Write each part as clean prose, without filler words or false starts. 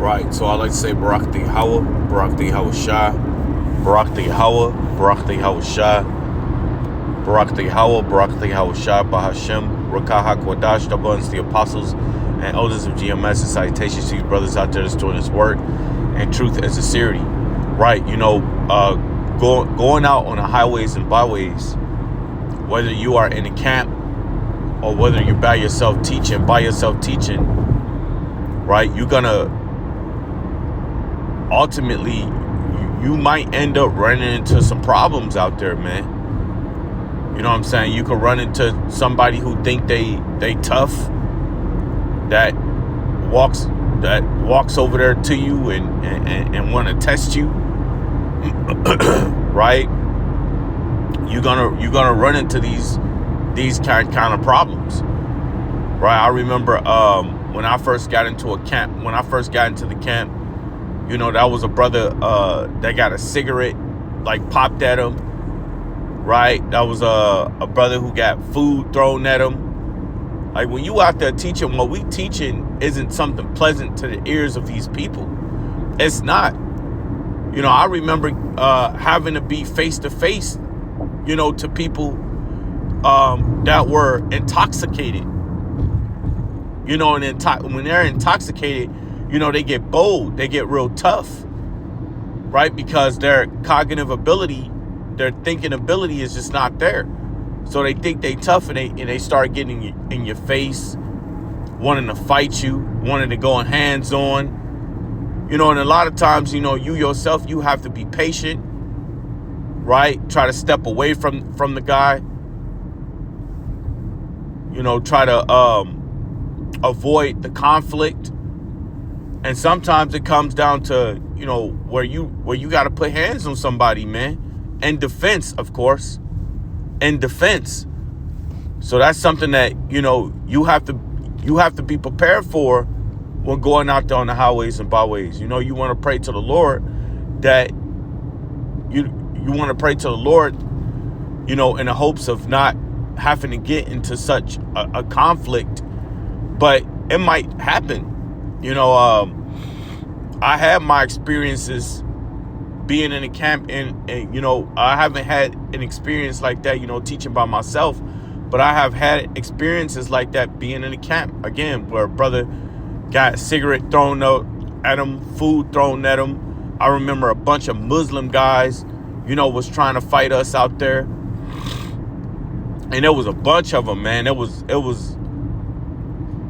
Right, so I like to say Barak the Hawa, Barak the Hawa Shah, Barak the Hawa, Barak the Hawa Shah, Barak the Hawa, Barak the Hawa Shah, Bahashem, Rakah HaKwadash, the abundance, the apostles and elders of GMS, and salutations to you brothers out there that's doing this work and truth and sincerity. Right, going out on the highways and byways, whether you are in a camp or whether you're by yourself teaching, right, you're gonna ultimately, you might end up running into some problems out there, man. You know what I'm saying? You could run into somebody who think they tough, that walks over there to you and want to test you, right? You're gonna run into these kind of problems, right? I remember when I first got into the camp, that was a brother that got a cigarette like popped at him, right? That was a brother who got food thrown at him. Like, when you out there teaching, what we teaching isn't something pleasant to the ears of these people. It's not. I remember having to be face to face, to people that were intoxicated. And when they're intoxicated, they get bold, they get real tough, right? Because their cognitive ability, their thinking ability is just not there. So they think they tough, and they start getting in your face, wanting to fight you, wanting to go hands on. And a lot of times, you yourself, you have to be patient, right? Try to step away from the guy. Try to avoid the conflict. And sometimes it comes down to, where you got to put hands on somebody, man. In defense, of course. In defense. So that's something that, you have to be prepared for when going out there on the highways and byways. You want to pray to the Lord that you want to pray to the Lord, in the hopes of not having to get into such a conflict. But it might happen. I had my experiences being in a camp, and I haven't had an experience like that, teaching by myself, but I have had experiences like that being in a camp, again, where a brother got a cigarette thrown at him, food thrown at him. I remember a bunch of Muslim guys, was trying to fight us out there. And there was a bunch of them, man. It was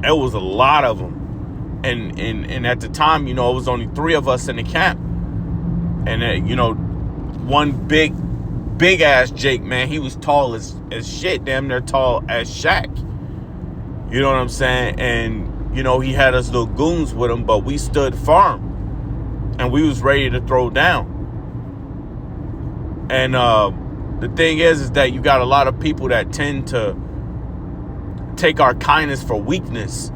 a lot of them. And at the time, it was only 3 of us in the camp. And, one big ass Jake, man, he was tall as shit, damn near tall as Shaq. You know what I'm saying? And, he had us little goons with him, but we stood firm. And we was ready to throw down. And the thing is that you got a lot of people that tend to take our kindness for weakness,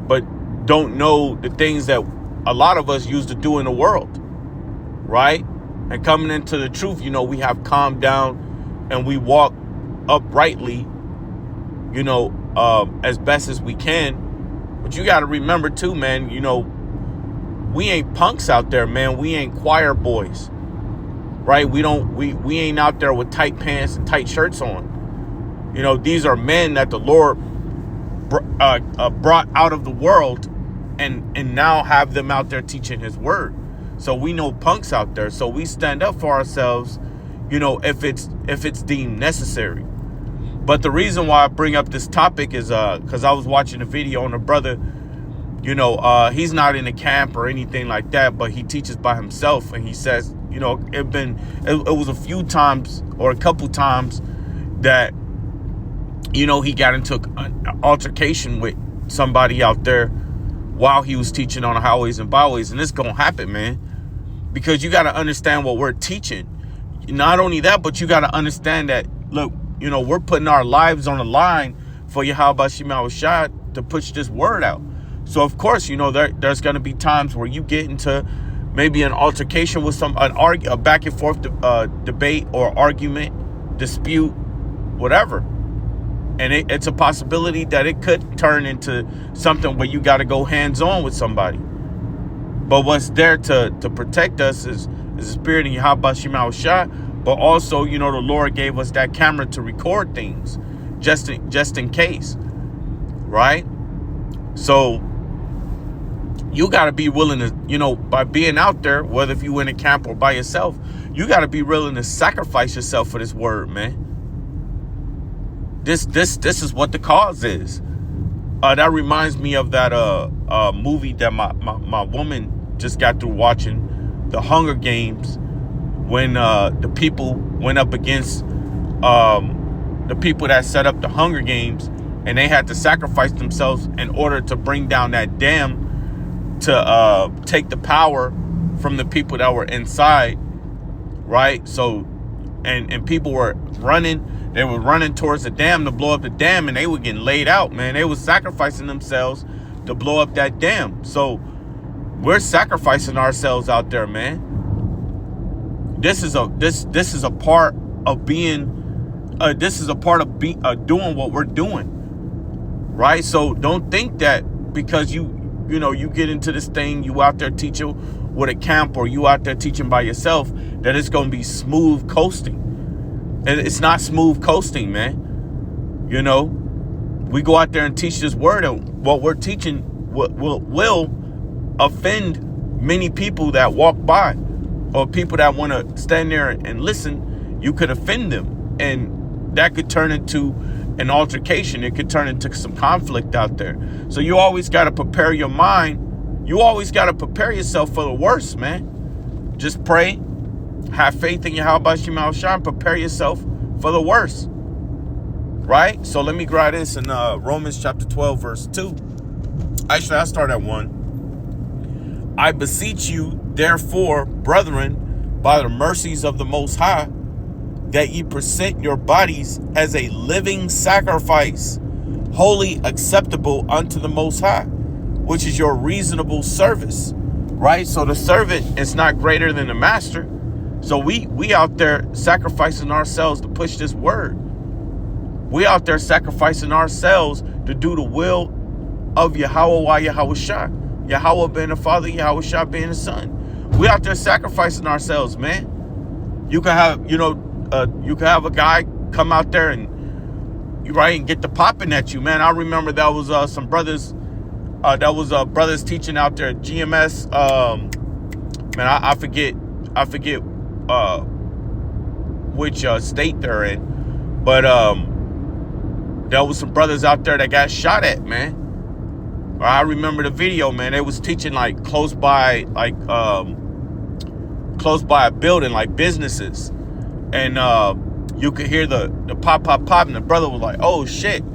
but don't know the things that a lot of us used to do in the world, right? And coming into the truth, we have calmed down and we walk uprightly, as best as we can. But you got to remember too, man, we ain't punks out there, man. We ain't choir boys, right? We ain't out there with tight pants and tight shirts on. These are men that the Lord brought out of the world and now have them out there teaching his word. So we know punks out there. So we stand up for ourselves, if it's deemed necessary. But the reason why I bring up this topic is because I was watching a video on a brother, he's not in a camp or anything like that, but he teaches by himself. And he says, it was a few times or a couple times that, he got into an altercation with somebody out there while he was teaching on the highways and byways. And it's going to happen, man, because you got to understand what we're teaching. Not only that, but you got to understand that, look, we're putting our lives on the line for Yahweh Shema Shah to push this word out. So, of course, there's going to be times where you get into maybe an altercation with a back and forth debate or argument, dispute, whatever. And it's a possibility that it could turn into something where you got to go hands-on with somebody. But what's there to protect us is the spirit in Yahweh Shema Shah. But also, the Lord gave us that camera to record things just in case, right? So you got to be willing to, by being out there, whether if you in a camp or by yourself, you got to be willing to sacrifice yourself for this word, man. This is what the cause is. That reminds me of that movie that my woman just got through watching, The Hunger Games, when the people went up against the people that set up the Hunger Games, and they had to sacrifice themselves in order to bring down that dam to take the power from the people that were inside, right? So, and people were running. They were running towards the dam to blow up the dam, and they were getting laid out, man. They were sacrificing themselves to blow up that dam. So we're sacrificing ourselves out there, man. This is a part of being. This is a part of doing what we're doing, right? So don't think that because you get into this thing, you out there teaching with a camp, or you out there teaching by yourself, that it's going to be smooth coasting. And it's not smooth coasting, man. We go out there and teach this word, and what we're teaching will offend many people that walk by, or people that want to stand there and listen. You could offend them, and that could turn into an altercation. It could turn into some conflict out there. So you always got to prepare your mind. You always got to prepare yourself for the worst, man. Just pray. Have faith in Yahweh Shema Shah. Prepare yourself for the worst. Right? So let me grab this in Romans chapter 12, verse 2. Actually, I'll start at 1. I beseech you, therefore, brethren, by the mercies of the Most High, that ye present your bodies as a living sacrifice, wholly acceptable unto the Most High, which is your reasonable service. Right? So the servant is not greater than the master. So we out there sacrificing ourselves to push this word. We out there sacrificing ourselves to do the will of Yahweh Shah. Yahweh being the Father, Yahweh Shah being the Son. We out there sacrificing ourselves, man. You can have, you can have a guy come out there and get the popping at you, man. I remember that was some brothers. That was brothers teaching out there at GMS. Man, I forget which state they're in, but there was some brothers out there that got shot at, man. I remember the video, man. They was teaching like close by a building, like businesses, and you could hear the pop, and the brother was like, "Oh shit,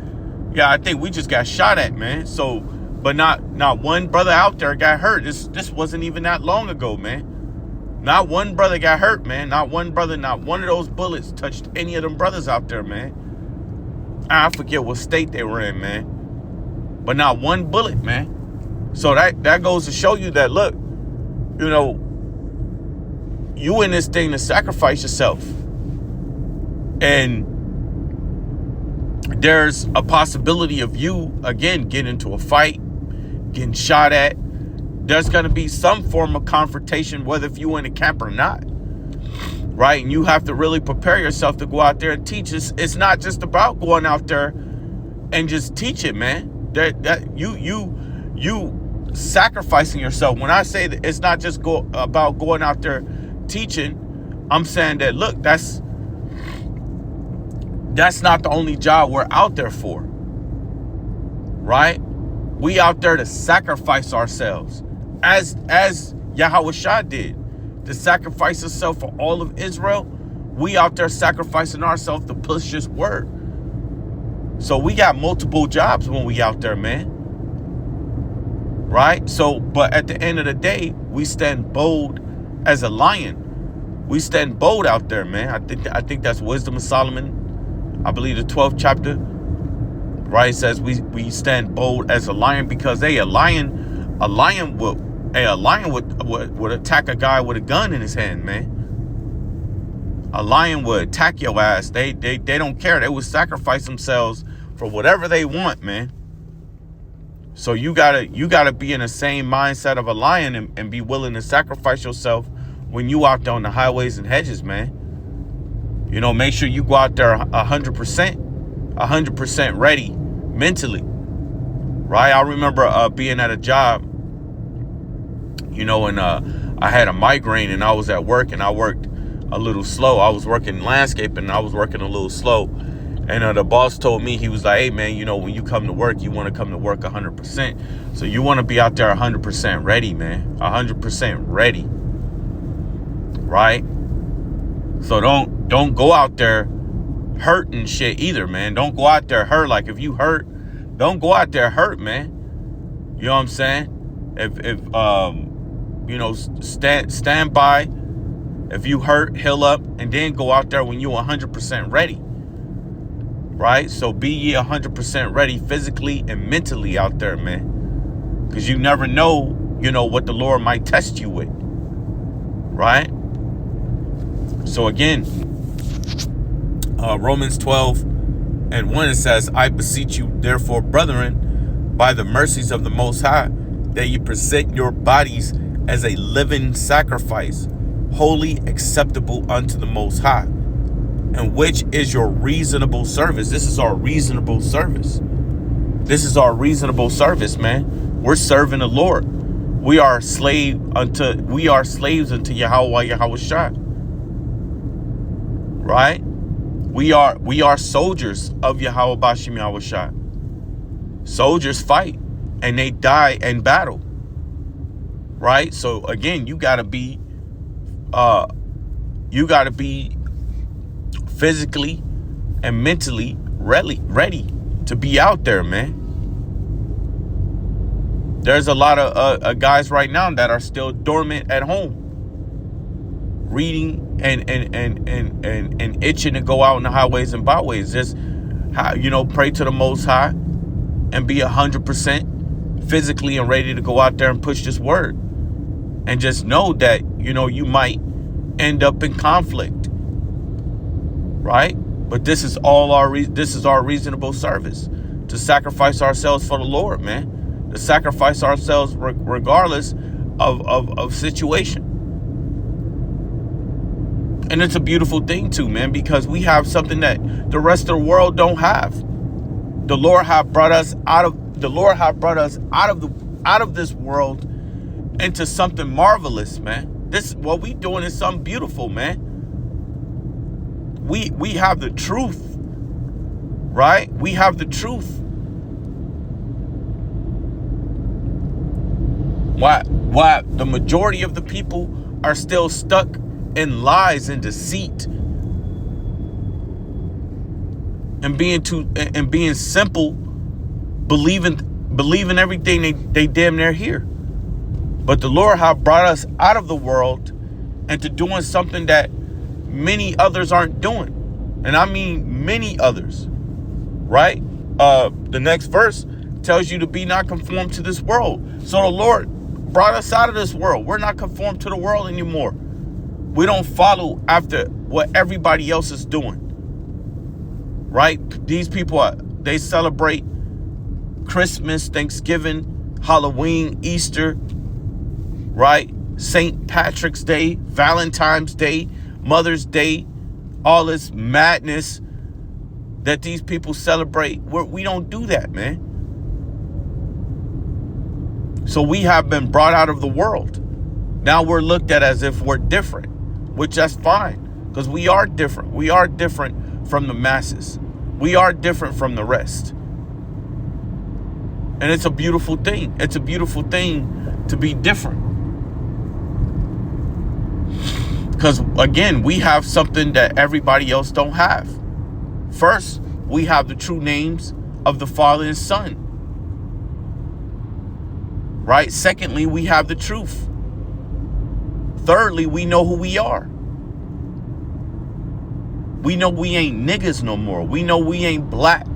yeah, I think we just got shot at, man." So, but not one brother out there got hurt. This wasn't even that long ago, man. Not one brother got hurt, man. Not one brother, not one of those bullets touched any of them brothers out there, man. I forget what state they were in, man. But not one bullet, man. So that goes to show you that, look, you in this thing to sacrifice yourself. And there's a possibility of you, again, getting into a fight, getting shot at. There's going to be some form of confrontation, whether if you in a camp or not, right? And you have to really prepare yourself to go out there and teach. It's not just about going out there and just teach it, man. That you sacrificing yourself. When I say that it's not just about going out there teaching, I'm saying that, look, that's not the only job we're out there for, right? We out there to sacrifice ourselves. As Yahweh Shah did, to sacrifice himself for all of Israel, we out there sacrificing ourselves to push this word. So we got multiple jobs when we out there, man. Right? So, but at the end of the day, we stand bold as a lion. We stand bold out there, man. I think that's Wisdom of Solomon. I believe the 12th chapter, right? It says we stand bold as a lion, because a lion would attack a guy with a gun in his hand, man. A lion would attack your ass. They don't care. They would sacrifice themselves for whatever they want, man. So you gotta be in the same mindset of a lion and be willing to sacrifice yourself when you out there on the highways and hedges, man. You know, make sure you go out there 100% ready mentally, right? I remember being at a job, you know, and I had a migraine and I was at work and I worked a little slow. I was working landscaping and I was working a little slow. And the boss told me, he was like, hey, man, you know, when you come to work, you want to come to work 100%. So you want to be out there 100% ready, man. 100% ready. Right? So don't go out there hurting shit either, man. Don't go out there hurt. Like, if you hurt, don't go out there hurt, man. You know what I'm saying? If you know, stand by. If you hurt, heal up, and then go out there when you're 100% ready. Right? So be ye 100% ready physically and mentally out there, man. Because you never know, you know, what the Lord might test you with. Right? So again, Romans 12:1, it says, I beseech you, therefore, brethren, by the mercies of the Most High, that you present your bodies as a living sacrifice, wholly acceptable unto the Most High, and which is your reasonable service. This is our reasonable service. This is our reasonable service, man. We're serving the Lord. We are slaves unto Yahweh Yahushua. Right? We are soldiers of Yahweh Bashim Yahushua. Soldiers fight and they die in battle. Right? So again, you gotta be physically and mentally ready to be out there, man. There's a lot of guys right now that are still dormant at home, reading and itching to go out in the highways and byways. Just pray to the Most High and be 100% physically and ready to go out there and push this word. And just know that, you know, you might end up in conflict. Right? But this is our reasonable service, to sacrifice ourselves for the Lord, man. To sacrifice ourselves regardless of situation. And it's a beautiful thing too, man, because we have something that the rest of the world don't have. The Lord have brought us out of this world into something marvelous, man. What we doing is something beautiful, man. We have the truth, right? We have the truth. Why the majority of the people are still stuck in lies and deceit and being simple, believing everything they damn near hear. But the Lord have brought us out of the world into doing something that many others aren't doing. And I mean many others, right? The next verse tells you to be not conformed to this world. So the Lord brought us out of this world. We're not conformed to the world anymore. We don't follow after what everybody else is doing, right? These people, they celebrate Christmas, Thanksgiving, Halloween, Easter, right? St. Patrick's Day, Valentine's Day, Mother's Day, all this madness that these people celebrate. We don't do that, man. So we have been brought out of the world. Now we're looked at as if we're different, which that's fine, because we are different. We are different from the masses. We are different from the rest. And it's a beautiful thing. It's a beautiful thing to be different. Because, again, we have something that everybody else don't have. First, we have the true names of the Father and Son. Right? Secondly, we have the truth. Thirdly, we know who we are. We know we ain't niggas no more. We know we ain't black.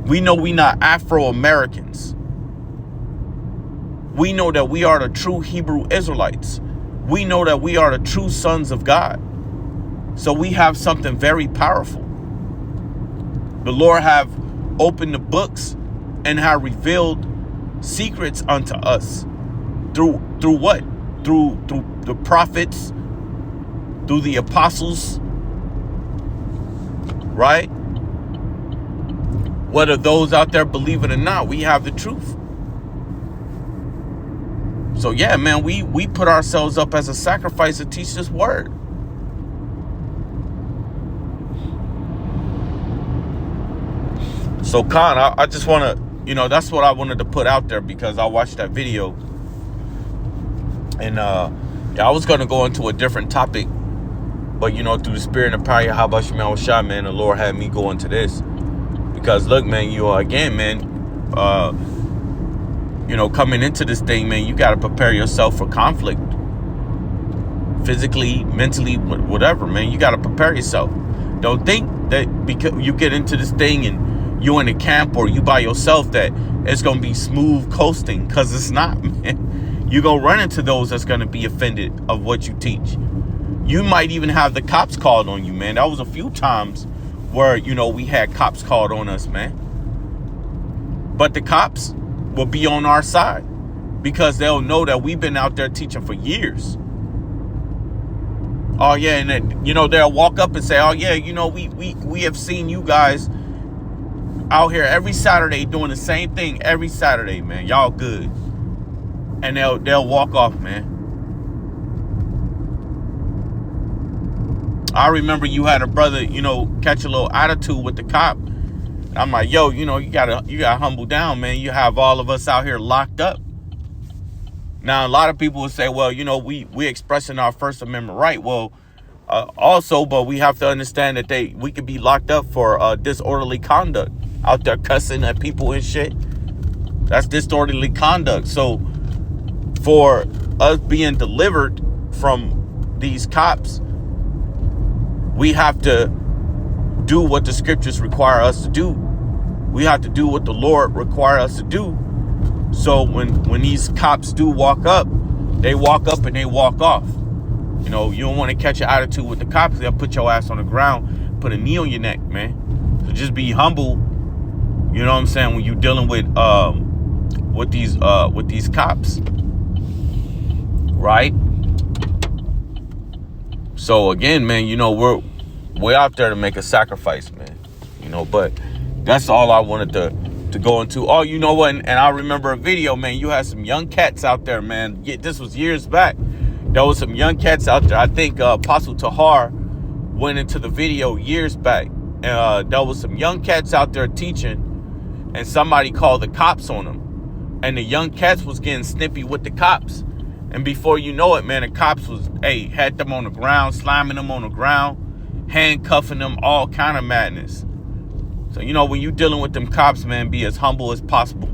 We know we not Afro-Americans. We know that we are the true Hebrew Israelites. We know that we are the true sons of God. So we have something very powerful. The Lord have opened the books and have revealed secrets unto us through what? Through the prophets, through the apostles, right? Whether those out there believe it or not, we have the truth. So yeah, man, we put ourselves up as a sacrifice to teach this word. So Khan, I just want to, that's what I wanted to put out there, because I watched that video. And I was going to go into a different topic, but through the spirit and the power of Yahweh Shema Shah, man, the Lord had me go into this. Because look, man, coming into this thing, man, you got to prepare yourself for conflict. Physically, mentally, whatever, man, you got to prepare yourself. Don't think that because you get into this thing and you in a camp or you by yourself that it's going to be smooth coasting, because it's not, man. You're going to run into those that's going to be offended of what you teach. You might even have the cops called on you, man. That was a few times where, we had cops called on us, man. But the cops will be on our side because they'll know that we've been out there teaching for years. Oh, yeah, and then, they'll walk up and say, oh, yeah, we have seen you guys out here every Saturday doing the same thing every Saturday, man. Y'all good. And they'll walk off, man. I remember you had a brother, catch a little attitude with the cop. I'm like, yo, you gotta humble down, man. You have all of us out here locked up. Now, a lot of people will say, well, we expressing our First Amendment right. Well, also, but we have to understand that we could be locked up for disorderly conduct, out there cussing at people and shit. That's disorderly conduct. So for us being delivered from these cops, we have to do what the scriptures require us to do. We have to do what the Lord requires us to do. So when these cops do walk up, they walk up and they walk off. You don't want to catch an attitude with the cops. They'll put your ass on the ground, put a knee on your neck, man. So just be humble. You know what I'm saying? When you're dealing with these cops, right? So again, man, we're out there to make a sacrifice, man. But that's all I wanted to go into. Oh, you know what? And I remember a video, man. You had some young cats out there, man. Yeah, this was years back. There was some young cats out there. I think Apostle Tahar went into the video years back. There was some young cats out there teaching, and somebody called the cops on them. And the young cats was getting snippy with the cops. And before you know it, man, the cops had them on the ground, slamming them on the ground, handcuffing them, all kind of madness. So, when you're dealing with them cops, man, be as humble as possible.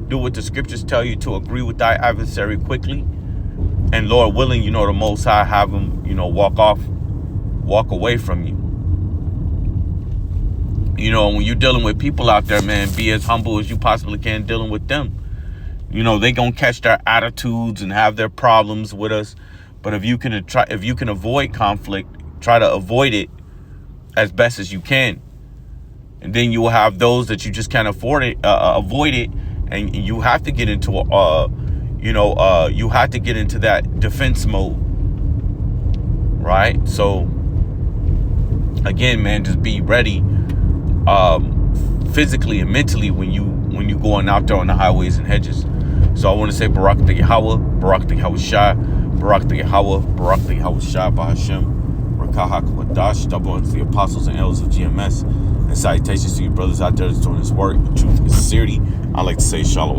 Do what the scriptures tell you, to agree with thy adversary quickly. And Lord willing, the Most High have them, walk away from you. When you're dealing with people out there, man, be as humble as you possibly can dealing with them. They gonna catch their attitudes and have their problems with us. But if you can avoid conflict, try to avoid it as best as you can. And then you will have those that you just can't avoid it, and you have to get into you have to get into that defense mode, right? So again, man, just be ready, physically and mentally when you going out there on the highways and hedges. So I want to say Barak the Yahweh, Barak the Yahweh Shah, Barak the Yahweh, Barak the Yahweh Shah, Bahashem, Rakah HaKadosh, double unto the apostles and elders of GMS. And salutations to you brothers out there that's doing this work. The truth is sincerity. I like to say shalom.